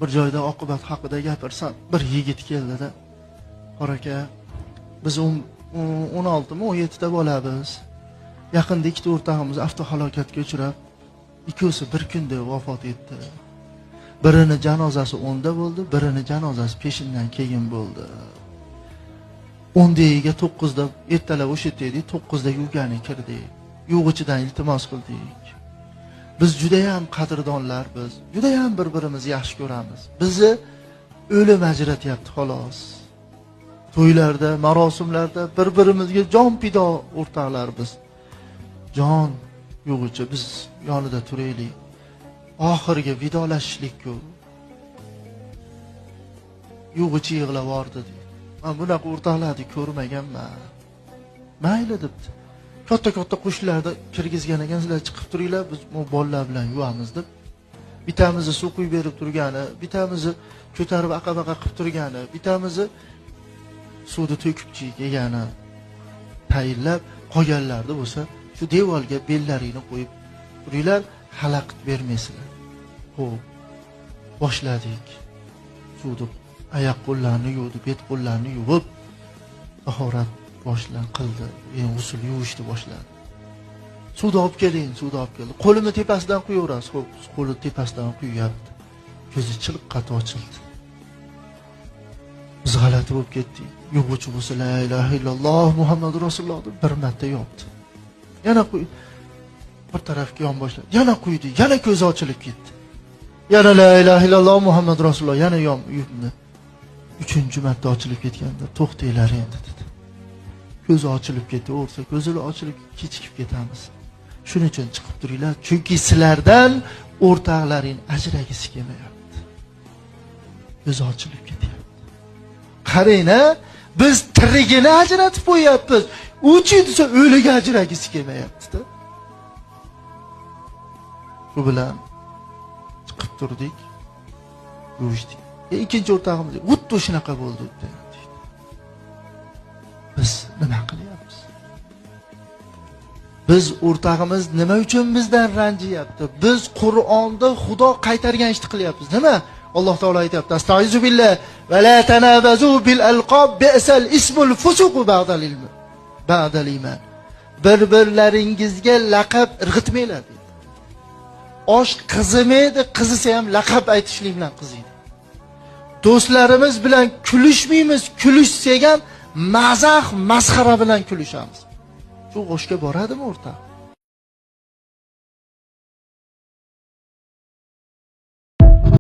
Bir joyda oqibat haqida gapirsam, bir yigit keldi-da. Qora aka, biz 16 mi 17 ta bo'lamiz. Yaqinda ikkita o'rtog'imiz avtohalokatga uchrab, ikkosi bir kunda vafot etdi. Birini janozasi 10da bo'ldi, birini janozasi peshindan keyin bo'ldi. 10dagiga 9da ertalab o'sha yerda 9da yugani kirdik. Yo'g'ichidan iltimos qildik. Biz juda ham qadrdonlar biz. Juda ham bir-birimizni yaxshi ko'ramiz. Bizni o'lim ajratyapti xolos. To'ylarda, marosimlarda bir-birimizga jon pido o'rtoqlar biz. Jon yo'g'ichi biz yonida turaylik. Oxirgi vidolashishlik-ku. Yo'g'ichi yig'lab yordi dedi. Men bunaqa o'rtoqlarni ko'rmaganman. Mayli debdi. Katta qo'shlarda kirgizgan ekan, sizlar chiqib turinglar, biz bu bolalar bilan yuvamiz deb. Bitamizni suv quyib berib turgani, bitamizni ko'tarib aqabaqa qilib turgani, bitamizni suvni to'kib yegani tayinlab qolganlarda bo'lsa, shu devorga bellaringni qo'yib turinglar, xalaqit bermaysizlar. Xo'p, boshladik. Suvni oyoq qo'llarni yuvdi, bet qo'llarni yuvib, tahorat qildi. G'usl yuvishni boshladi. Suvni olib keling, suvni olib keldi. Qo'limni tepasidan quyaverasiz. Xo'p, qo'li tepasidan quyapti. Ko'zi chiliqqat ochildi. Biz g'alati bo'lib ketdik. Yo'g'ichi bo'lsa la ilaha illalloh Muhammadur Rasululloh deb bir marta yopdi. Yana qo'y. Bir tarafga yon boshladi. Yana quydi, yana ko'zi ochilib ketdi. Yana la ilaha illalloh Muhammadur Rasululloh yana yon yurdi. 3-marta ochilib ketganda to'xtanglar endi dedi. Ko'zi ochilib ketaversa, ko'zlar ochilib kechikib ketamiz. Shuning uchun chiqib turinglar, chunki sizlardan o'rtoqlaring ajragisi kelmayapti. Ko'zi ochilib ketyapti. Qarang-a, biz tirigini ajratib qo'yapmiz. Uchinchisi o'liga ajragisi kelmayapti-da. Shu bilan chiqib turdik. Yurishdik. Ikkinchi o'rtog'imiz xuddi shunaqa bo'ldi dedi. Biz nima qilyapmiz? Biz o'rtog'imiz nima uchun bizdan ranjiyapti? Biz Qur'onda Xudo qaytargan ishni qilyapmiz. Nima? Alloh taolo aytayapti: "Astag'izu billah va la tanabazu bil alqab bi'sal ismul fusuq ba'dal ilm." Ba'dal iman. Bir-birlaringizga laqab irg'itmanglar dedi. Osh qizimaydi, qizisa ham laqab aytishlik bilan qiziydi. Do'stlarimiz bilan kulishmaymiz, kulishsak ham mazah, masxara bilan kulishamiz. Shu oshga boradimi o'rtoq?